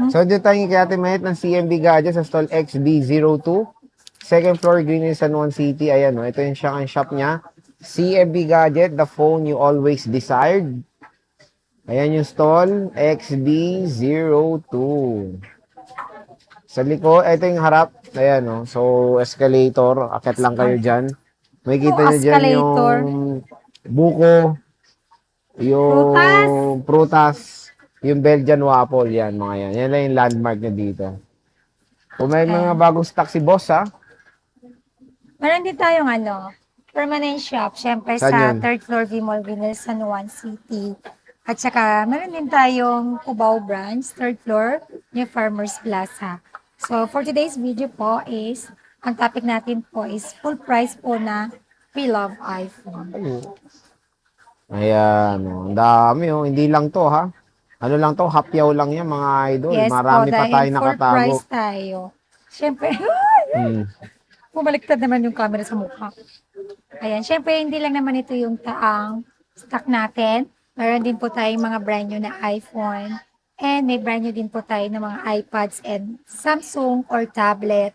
So, dito tayo kay Ate Mahet ng CMB Gadgets sa stall XD02. Second floor, Green Hills, San Juan City. Ayan, no? Ito yung shop niya. CMB Gadget, the phone you always desired. Ayan yung stall, XD02. Sa likod, ito yung harap. Ayan, no? So, escalator. Akit lang kayo dyan. Ano Makikita nyo dyan yung escalator? buko, Prutas? yung prutas, yung Belgian waffle. Yan, mga yan. Yan lang yung landmark niya dito. Kung may mga Ayan. bagong stock si boss, ha? Meron din tayong permanent shop. Siyempre Saan sa yun? third floor Vimol Vinil, San Juan City. At saka meron din tayong Cubao branch, third floor, New Farmers Plaza. So for today's video po is, ang topic natin po is full price po na pre-love iPhone. Ayan, oh. Ang dami, oh. Hindi lang to, ha? Ano lang to? Hapyaw lang yan, mga idol. Yes po, Marami pa dahil tayong full nakatago. price tayo. Siyempre, Hmm. bumaliktad naman yung camera sa mukha. Ayan, syempre hindi lang naman ito yung taang stock natin. Meron din po tayong mga brand new na iPhone. And may brand new din po tayo ng mga iPads and Samsung or tablet.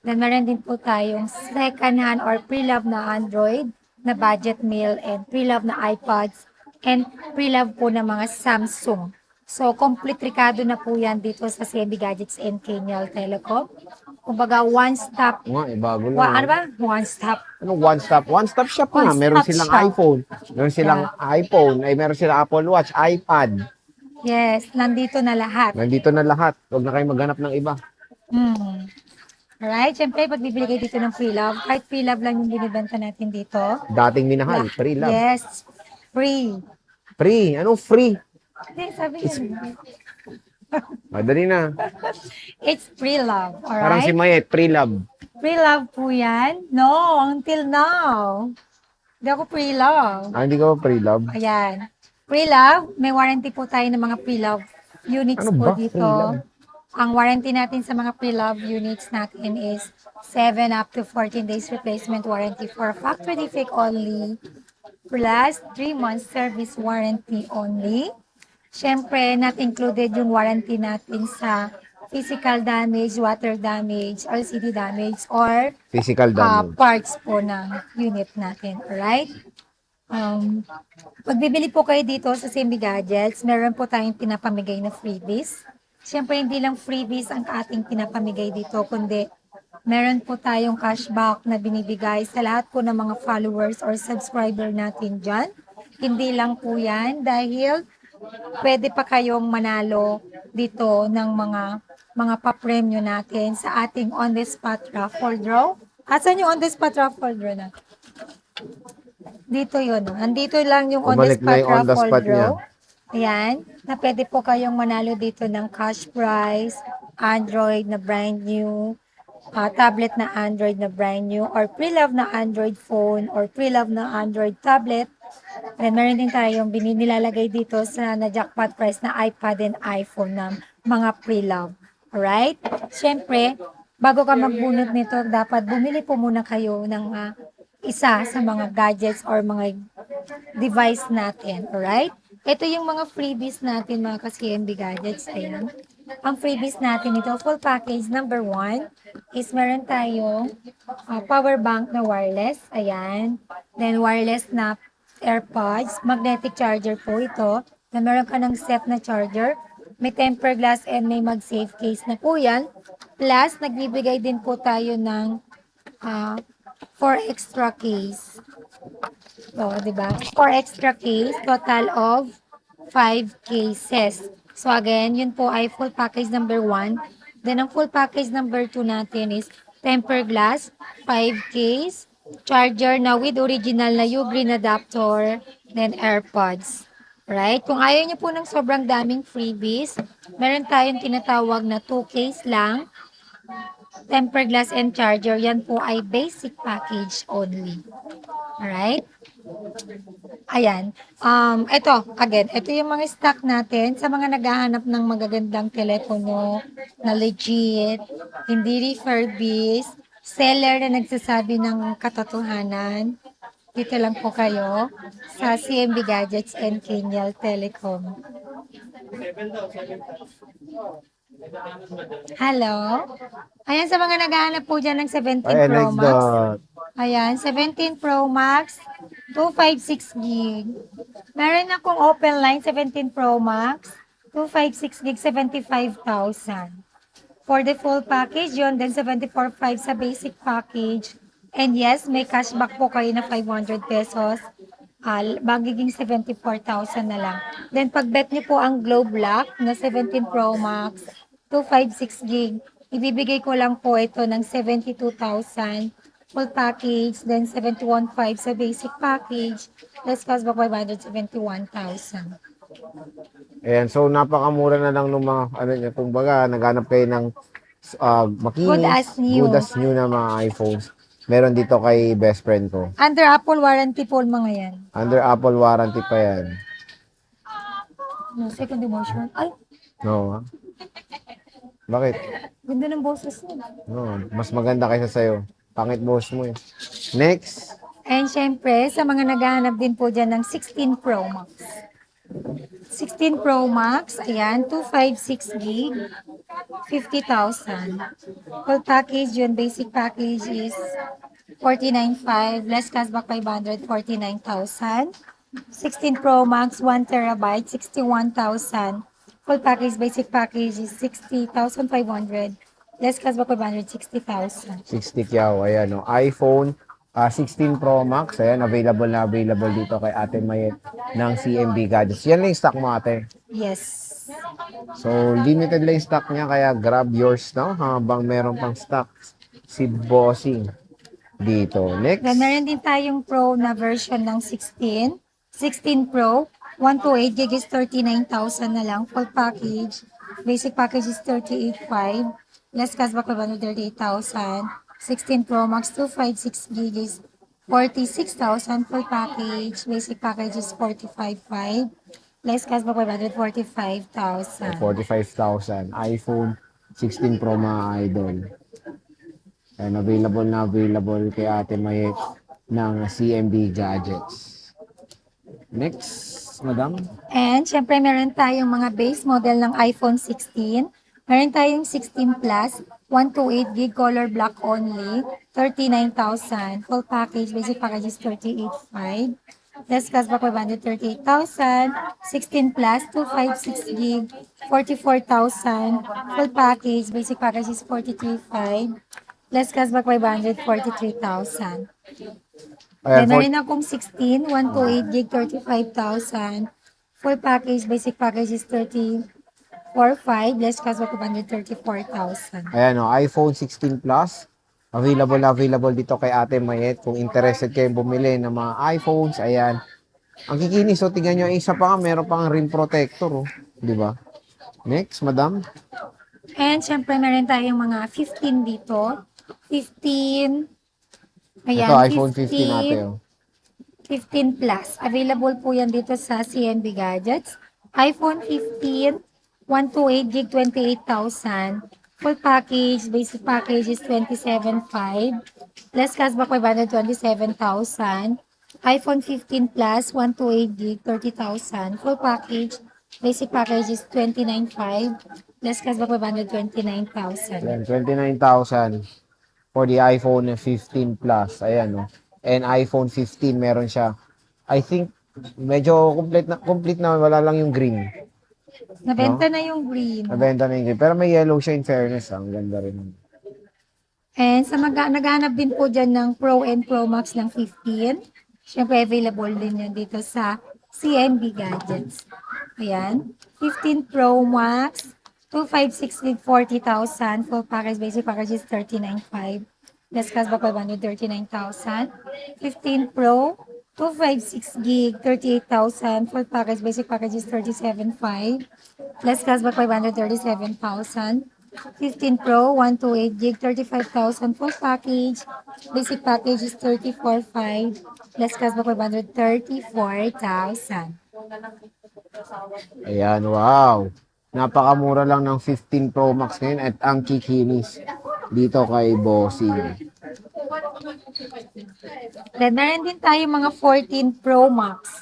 Then meron din po tayong second hand or pre-love na Android na budget meal and pre-love na iPads and pre-love po ng mga Samsung. So, complete Ricardo na po yan dito sa CMB Gadgets and Kenyal Telecom. Kumbaga, one-stop. Nga, bago lang, Ano oh. ba? One-stop. Ano, one-stop? One-stop shop nga. Meron One-stop silang shop. iPhone. Meron silang Yeah. iPhone. Ay, meron silang Apple Watch, iPad. Yes, nandito na lahat. Nandito na lahat. Huwag na kayo maghanap ng iba. Hmm. Alright, syempre, pag bibili kayo dito ng pre-love, kahit pre-love lang yung binibenta natin dito. Dating minahal, Lah free love. yes, free. Free. Anong free? Hindi, sabi niya. Madali na. It's pre-love, Parang si alright? Mayet, free love. Pre-love po yan? No, until now. Hindi ako pre-love. Ah, hindi ka ba free love? Ayan. Pre-love, may warranty po tayo ng mga pre-love units Ano po ba? dito. Free love. Ang warranty natin sa mga pre-love units natin is 7 up to 14 days replacement warranty for factory defect only, plus 3 months service warranty only. Siyempre, not included yung warranty natin sa physical damage, water damage, LCD damage, or Physical damage. parts po ng unit natin. Alright? Pag bibili po kayo dito sa Simbi Gadgets, meron po tayong pinapamigay na freebies. Siyempre, hindi lang freebies ang ating pinapamigay dito, kundi meron po tayong cashback na binibigay sa lahat po ng mga followers or subscriber natin dyan. Hindi lang po yan dahil pwede pa kayong manalo dito ng mga papremyo natin sa ating on-the-spot raffle draw. Asan yung on-the-spot raffle draw na? Dito yun. Nandito lang yung Bumalik na on-the-spot yung on the raffle spot draw. niya. Ayan. Na pwede po kayong manalo dito ng cash prize, Android na brand new, tablet na Android na brand new, or pre-love na Android phone, or pre-love na Android tablet. And meron din tayong nilalagay dito sa na-jackpot price na iPad and iPhone na mga pre-love. Alright? Siyempre, bago ka magbunot nito, dapat bumili po muna kayo ng isa sa mga gadgets or mga device natin. Alright? Ito yung mga freebies natin, mga ka-CMB gadgets. Ayan. Ang freebies natin ito, full package number 1 is meron tayong power bank na wireless. Ayan. Then wireless na AirPods. Magnetic charger po ito. Na meron ka ng set na charger. May tempered glass and may mag-safe case na po yan. Plus, nagbibigay din po tayo ng 4 extra case. So, di ba? 4 extra case, total of 5 cases. So, again, yun po ay full package number 1. Then, ang full package number 2 natin is tempered glass, 5 case, charger na with original na U-Green adapter, then AirPods. Right? Kung ayaw niyo po ng sobrang daming freebies, meron tayong tinatawag na 2 case lang, tempered glass and charger. Yan po ay basic package only. Alright? Ayan. Ito yung mga stock natin sa mga naghahanap ng magagandang telepono na legit, hindi refurbished, seller na nagsasabi ng katotohanan. Dito lang po kayo sa CMB Gadgets and Kenyal Telecom. Hello? Ayan, sa mga naghahanap po dyan ng 17 Ayan, Pro next Max. dot. Ayan, 17 Pro Max, 256 gig. Meron akong open line, 17 Pro Max, 256 gig, 75,000. For the full package, yun, then 74,500 sa basic package. And yes, may cashback po kayo na 500 pesos. Magiging 74,000 na lang. Then pag bet niyo po ang Globe Lock na 17 Pro Max, 256 gig, ibibigay ko lang po ito ng 72,000 full package, then 71,500 sa basic package, plus cashback 571,000. Ayan, so napakamura na lang ng mga, ano niya, kumbaga, naghanap kayo ng Good makinis, as new. good as new na mga iPhones. Meron dito kay best friend ko. Under Apple warranty po mga yan. Under Apple warranty pa yan. No, second emotion. Ay, No, ha? Bakit? ganda ng boses niya. No, mas maganda kaysa sa'yo. Pangit boss mo eh. Next. And syempre, sa mga naghahanap din po dyan ng 16 Pro Max. 16 Pro Max, ayan, 256 gig, 50,000. Full package yun, basic package is 49,500, less cashback 500, 49,000. 16 Pro Max, 1 terabyte, 61,000. Full package, basic package is 60,500, less cashback 500, 60,000. 60 kyaw. Ayan, no. iPhone 16 Pro Max. Ayan, available na available dito kay Ate Mayet ng CMB Gadgets. Yan lang yung stock mo, ate. Yes. So, limited lang yung stock niya, kaya grab yours, no? Habang meron pang stock si Bossing dito. Next. Then, meron din tayong Pro na version ng 16. 16 Pro, 128 gig is 39,000 na lang. Full package. Basic package is 38,500. Less cashback 138,000. 16 Pro Max, 256 gig is 46,000. Full package. Basic package is 45,500. Less cashback 145,000. 45,000. iPhone 16 Pro mga idol. And available na available kay Ate Mayet ng CMB Gadgets. Next, madam. And syempre meron tayong mga base model ng iPhone 16. Meron tayong 16 Plus, 128 gig color black only, 39,000. Full package, basic package is 38,500. Less cashback 538,000. 16 Plus, 256 gig, 44,000. Full package, basic package is 43,500. Less cashback 543,000. Ayan, Then, meron akong 16, 128 gig, 35,000. Full package, basic package is 34,500, less cashback 134,000. ayan o, iPhone 16 Plus. Available na available dito kay Ate Mayet. Kung interested kayong bumili ng mga iPhones, ayan. Ang kikinis, so tingnan nyo, isa pa nga, meron pang rim protector, oh. Di ba? Next, madam. And syempre, meron tayong mga 15 dito. 15, ayan, Ito, iPhone 15 ate, oh. 15 Plus. Available po yan dito sa CNB Gadgets. iPhone 15, 128 gig, 28,000. Full package, basic package is 27,500. Less cashback 527,000. iPhone 15 Plus, 128 gig, 30,000. Full package, basic package is 29,500. Less cashback 529,000. Ayan, 29,000 for the iPhone 15 Plus. Ayan, oh. And iPhone 15 meron siya. I think medyo complete na wala lang yung green. Nabenta na yung green. Nabenta na yung green. Pero may yellow siya in fairness. Ang ganda rin. And sa naghahanap din po dyan ng Pro and Pro Max ng 15, syempre available din yan dito sa CMB Gadgets. Ayan, 15 Pro Max, 256 gig, 40,000. Full package, basic package is 39,500. Less cashback 539,000. 15 Pro, 256 gig, 38,000. Full package, basic package is 37,500. Less cashback 537,000. 15 Pro, 128 gig, 35,000. Full package, basic package is 34,500. Less cashback 534,000. Ayan, wow. Napakamura lang ng 15 Pro Max ngayon at ang kikinis dito kay Bossing. Then, meron din tayo mga 14 Pro Max.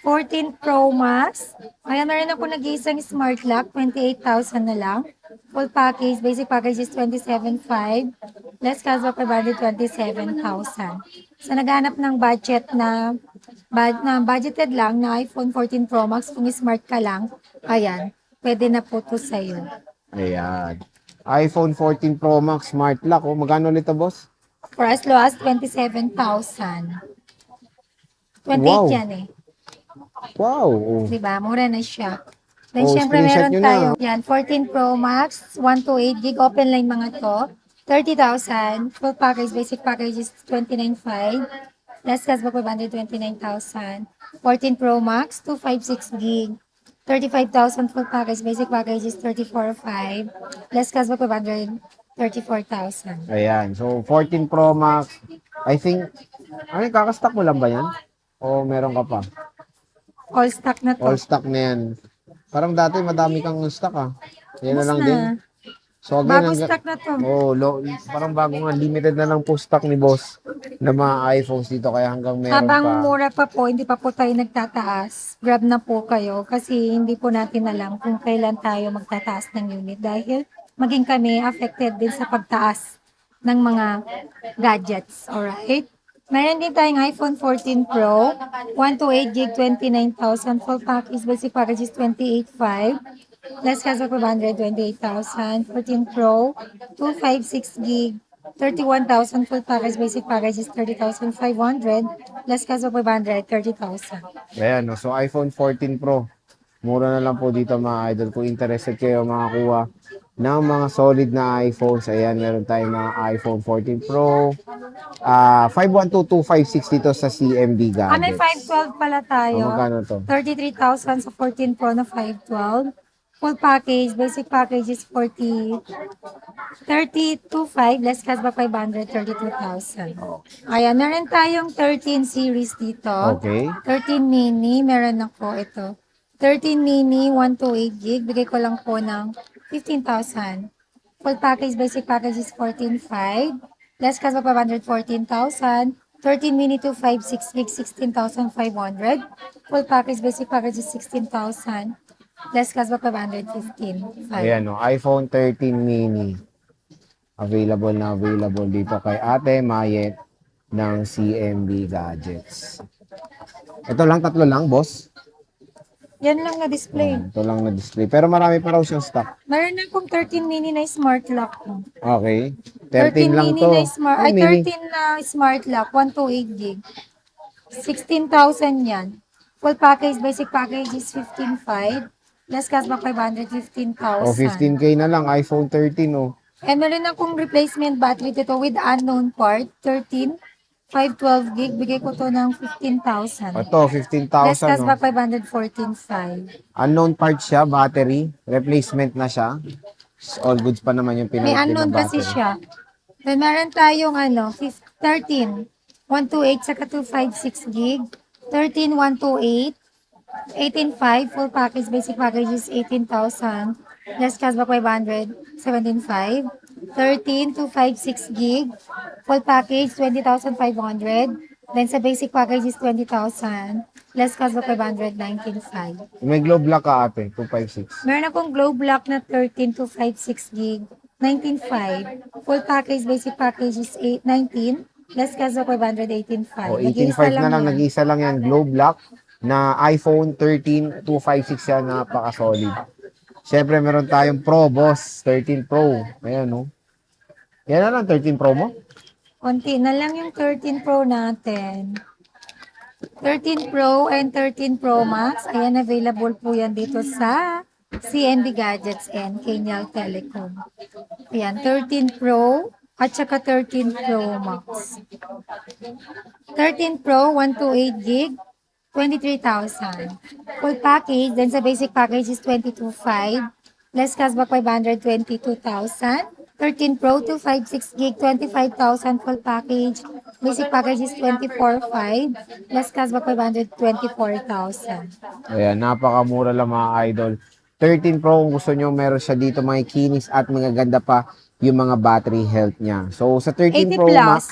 14 Pro Max. Ayan, meron ako nag-iisang smart lock, 28,000 na lang. Full package, basic package is 27,500. Less cashback per bundle, 27,000. Sa naghanap ng budget na budgeted lang na iPhone 14 Pro Max, kung smart ka lang, ayan, pwede na po to sa'yo. Ayan. iPhone 14 Pro Max Smart Lock. Oh, magkano ulit to, boss? For as low as 27,000. 28 Wow. yan eh. Wow. Oh. Diba? Mura na siya. Then, Oh, syempre, screenshot meron nyo na. tayo. Yan, 14 Pro Max, 128 gig, open line mga to. 30,000. Full package, basic package is 29,500. Less cashback per bundle, 29,000. 14 Pro Max, 256 gig. 35,000 full package, basic package is 34,500. Less cashback per bundle, 34,000. Ayan. So, 14 Pro Max. I think, ano yung kakastock mo lang ba yan? O meron ka pa? All stock na to. All stock na yan. Parang dati madami kang stock ah. Yan na Ubus lang na. din. So again, Bago stock na to. parang bagong unlimited na lang po stock ni boss na mga iPhones dito kaya hanggang meron Habang pa. mura pa po, hindi pa po tayo nagtataas. Grab na po kayo kasi hindi po natin alam kung kailan tayo magtataas ng unit dahil maging kami affected din sa pagtaas ng mga gadgets. Alright? Meron din tayong iPhone 14 Pro, 128 gig, 29,000. Full package, basic package is 28,500. Less cashback per bundle, 28,000. 14 Pro, 256 gig, 31,000. Full package, basic package is 30,500. Less cashback per bundle, 30,000. Ayan, no? So iPhone 14 Pro. Mura na lang po dito mga idol. Kung interested kayo makakuha ng mga solid na iPhones. Ayan, meron tayong mga iPhone 14 Pro. 512-256 dito sa CMB May Gadgets. 512 pala tayo. Magkano to? 33,000 sa 14 Pro na 512. Full package, basic package is 32,500, less cashback 500, 32,000. Ayan, meron tayong 13 series dito. Okay. 13 mini, meron ako ito. 13 mini, 128 gig, bigay ko lang po ng 15,000. Full package, basic package is 14,500. Less cashback 500, 14,000. 13 mini 256 gig, 16,500. Full package, basic package is 16,000. Less cashback 500, 15,500. Ayan, no? iPhone 13 mini. Available dito kay Ate Mayet ng CMB Gadgets. Ito lang, tatlo lang, boss. Yan lang na display. Ito lang na display. Pero marami pa raw siyang stock. Meron na akong 13 mini na smart lock. Okay. 13 13 lang mini to. na smart, Ay, ay mini. 13 na smart lock, 128 gig. 16,000 yan. Full package, basic package is 15,500. Less cashback 500, 15,000. O, 15K na lang. iPhone 13, oh. And meron akong replacement battery dito with unknown part, 13, 512 gig. Bigay ko to ng 15,000. Ito, Less 15,000, oh. cashback 500, 14,500. Unknown part siya, battery. Replacement na siya. All goods pa naman yung May pinag unknown kasi siya. Then meron tayong 13, 128 saka 256 gig. 13, 128. 18,500 full package, basic package is 18,000. Less cashback 500, 17,500. 13, 256 gig. Full package, 20,500. Then sa basic package is 20,000. Less cashback 500, 19,500. May globe lock ka, ate. 256. Meron akong globe lock na 13 to 56 gig, 19.5. Full package, basic package is 19. Less cashback 500, 18.5. O, 18.5 na lang. Nag-iisa lang yan. Globe lock na iPhone 13 256 yan. Napaka-solid. Siyempre, meron tayong Pro, boss. 13 Pro. Ayan, no? Yan na lang, 13 Pro mo? Konti na lang yung 13 Pro natin. 13 Pro and 13 Pro Max. Ayan, available po yan dito sa CNB Gadgets and Kenyal Telecom. Ayan, 13 Pro at saka 13 Pro Max. 13 Pro, 128 gig, 23,000. Full package, then sa basic package is 22,500. Less cashback 500, 22,000. 13 Pro, 256 gig, 25,000 full package. Basic package is 24,500. Less cashback 500, 24,000. Ayan, napakamura lang mga idol. 13 Pro, kung gusto nyo, meron siya dito mga kinis at mga ganda pa yung mga battery health niya. So, sa 13 80 Pro plus. Max,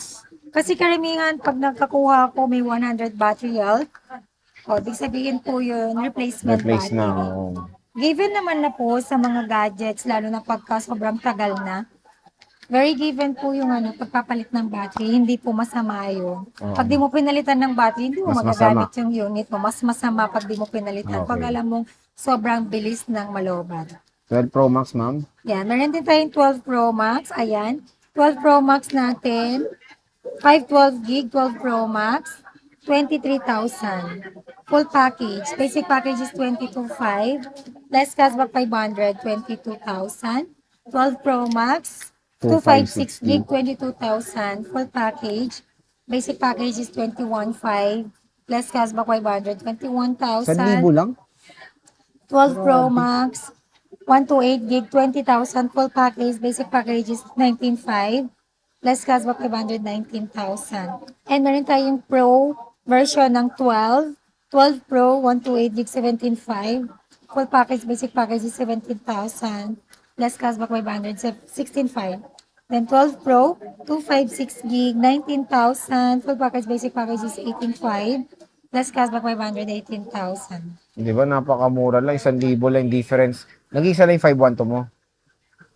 Kasi karamihan, pag nagkakuha ko, may 100 battery health. O, di sabihin po yun, replacement replace battery. na. Oh. Given naman na po sa mga gadgets, lalo na pagka sobrang tagal na, very given po yung pagpapalit ng battery, hindi po masama yun. Oo. Pag di mo pinalitan ng battery, hindi mo Mas magagamit masama. yung unit mo. Mas masama pag di mo pinalitan. Pag Okay. alam mong sobrang bilis ng malobat. 12 Pro Max, ma'am. Yan, meron din tayong 12 Pro Max. Ayan, 12 Pro Max natin. 512 gig, 12 Pro Max. 23,000. Full package. Basic package is 22,500. Less cashback 500, 22,000. 12 Pro Max. 256 gig, 22,000. Full package. Basic package is 21,500. Less cashback 500, 21,000. 1,000 lang? 12 Pro Max, 128 gig, 20,000. Full package, basic package is 19,500. Less cashback 500, 19,000. And meron tayong Pro version ng 12. 12 Pro, 128 gig, 17,500. Full package, basic package is 17,000. Less cashback 500, 16,500. Then 12 Pro, 256 gig, 19,000. Full package, basic package is 18,500. Less cashback 500, 18,000. Di ba, napakamura lang. 1,000 lang yung difference. Nag-iisa lang yung 512 mo.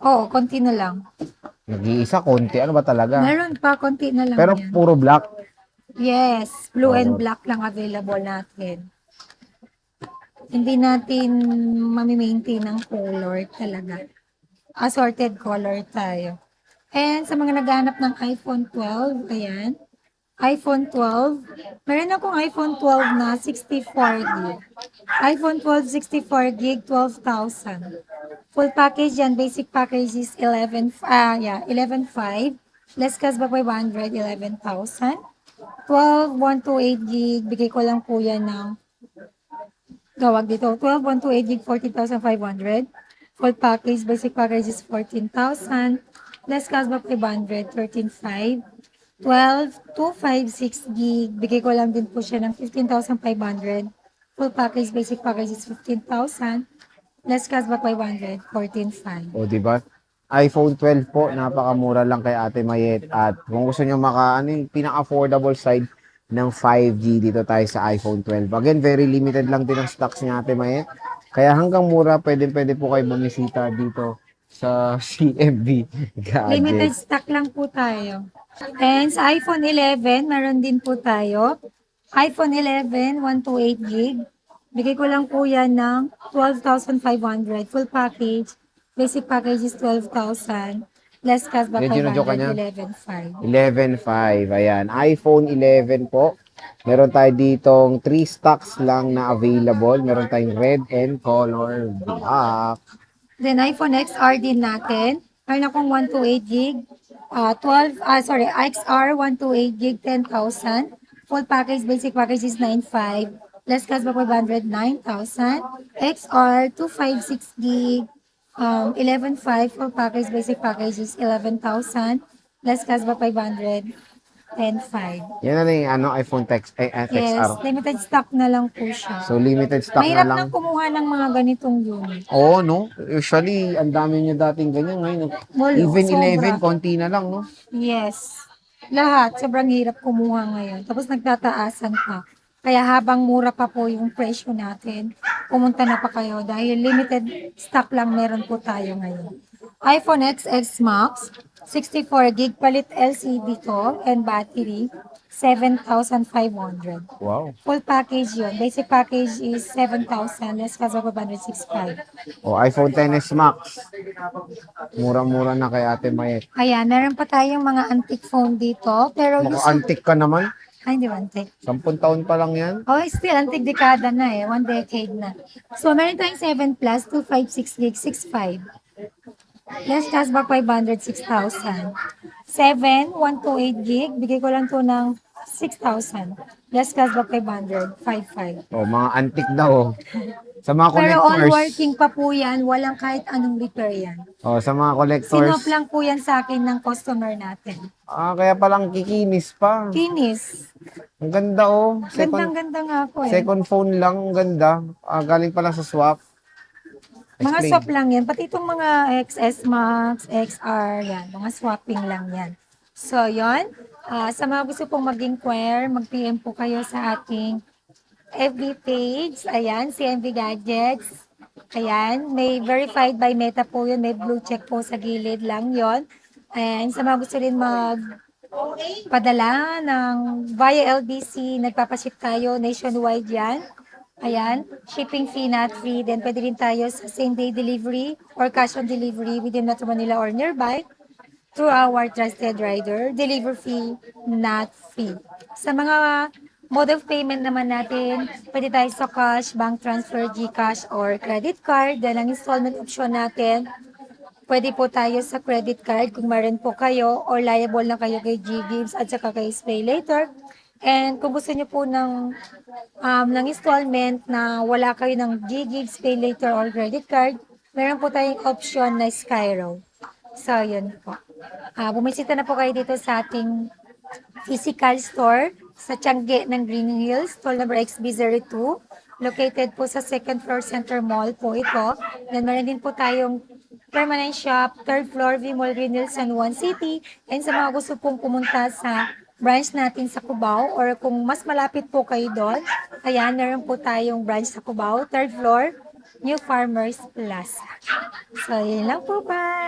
Oo, konti na lang. Nag-iisa, konti. Ano ba talaga? Meron pa, konti na lang Pero yan. puro black. Yes, blue and Oo. black lang available natin. Hindi natin mami-maintain ng color talaga. Assorted color tayo. And sa mga naghahanap ng iPhone 12, ayan. iPhone 12. Meron akong iPhone 12 na 64 gig. iPhone 12 64 gig, 12,000. Full package yan. Basic package is 11,500. Less cashback 500, 11,000. 12, 128 gig. Bigay ko lang po yan ng gawag dito. 12, 128 gig, 14,500. Full package. Basic package is 14,000. Less cashback 500, 13,500. 12, 256 gig. Bigay ko lang din po siya ng 15,500. Full package, basic package is 15,000. Less cashback 500, 14,500. O, di ba? iPhone 12 po, napakamura lang kay Ate Mayet. At kung gusto nyo ano yung pinaka-affordable side ng 5G dito tayo sa iPhone 12. Again, very limited lang din ang stocks ni Ate Mayet. Kaya hanggang mura, pwede po kayo bumisita dito sa CMB Limited Gadget. stock lang po tayo. And sa iPhone 11, meron din po tayo. iPhone 11, 128 gig. Bigay ko lang po yan ng 12,500. Full package. Basic package is 12,000. Less cashback Medyo na-joke ka 500, niya. 11,500. 11.5. Ayan. iPhone 11 po. Meron tayo ditong 3 stocks lang na available. Meron tayong red and color black. Then iPhone XR din natin. Meron akong 128 gig. XR 128 gig, 10,000. Full package, basic package is 9,500. Less cashback 500, 9,000. XR 256 gig, 11,500. Full package, basic package is 11,000. Less cashback 500, 10,500. Yan na yung iPhone Yes, XR. limited stock na lang po siya. So, limited stock na Mahirap lang. nang kumuha ng mga ganitong unit. Oo, no? Usually, ang dami nyo dating ganyan. Ngayon, Wala, even sobra. 11, konti na lang, no? Yes. Lahat, sobrang hirap kumuha ngayon. Tapos nagtataasan pa. Kaya habang mura pa po yung presyo natin, pumunta na pa kayo dahil limited stock lang meron po tayo ngayon. iPhone XS Max, 64 gig palit LCD to and battery, 7,500. Wow. Full package yun. Basic package is 7,000, less kasi 565. O, iPhone XS Max. Mura-mura na kay Ate Mayet. Ayan, meron pa tayong mga antique phone dito. Pero Mukhang antik ka naman. Ay, hindi ba antique? 10 taon pa lang yan. Oh, still, antique dekada na eh. 1 decade na. So, meron tayong 7 Plus, 256 gig, 65. Less cashback 500, 6,000. 7, 128 gig. Bigay ko lang to ng 6,000. Less cashback 500, 55. O, mga antik daw. Sa mga Pero all collectors. working pa po yan. Walang kahit anong repair yan. O, sa mga collectors. Sinop lang po yan sa akin ng customer natin. Kaya palang kikinis pa. Kinis. Ang ganda, oh. Gandang-ganda nga po eh. Second phone lang, ang ganda. Galing pa lang sa swap. Mga Explain. swap lang yan. Pati itong mga XS Max, XR, yan. Mga swapping lang yan. So, yon. Sa mga gusto pong mag-inquire, mag-PM po kayo sa ating FB page. Ayan, CMB Gadgets. Ayan, may verified by Meta po yun, may blue check po sa gilid lang yon. And sa mga gusto rin magpadala ng via LBC, nagpapaship tayo nationwide yan. Ayan, shipping fee not free. Then pwede rin tayo sa same day delivery or cash on delivery within Metro Manila or nearby through our trusted rider. Deliver fee not free. Sa mga mode of payment naman natin, pwede tayo sa cash, bank transfer, GCash, or credit card. Then ang installment option natin, pwede po tayo sa credit card kung meron po kayo or liable na kayo kay GGives at saka kay Pay Later. And kung gusto niyo po ng installment na wala kayo ng GGives, Pay Later, or credit card, meron po tayong option na Skyro. So, yun po. Bumisita na po kayo dito sa ating physical store sa Tiangge ng Green Hills, stall number XB02. Located po sa second floor Center Mall po ito. Then meron din po tayong permanent shop, third floor, V-Mall Green Hills, San Juan City. And sa mga gusto pong pumunta sa branch natin sa Cubao or kung mas malapit po kayo doon, ayan, meron po tayong branch sa Cubao, third floor, New Farmers Plaza. So, yun lang po, bye!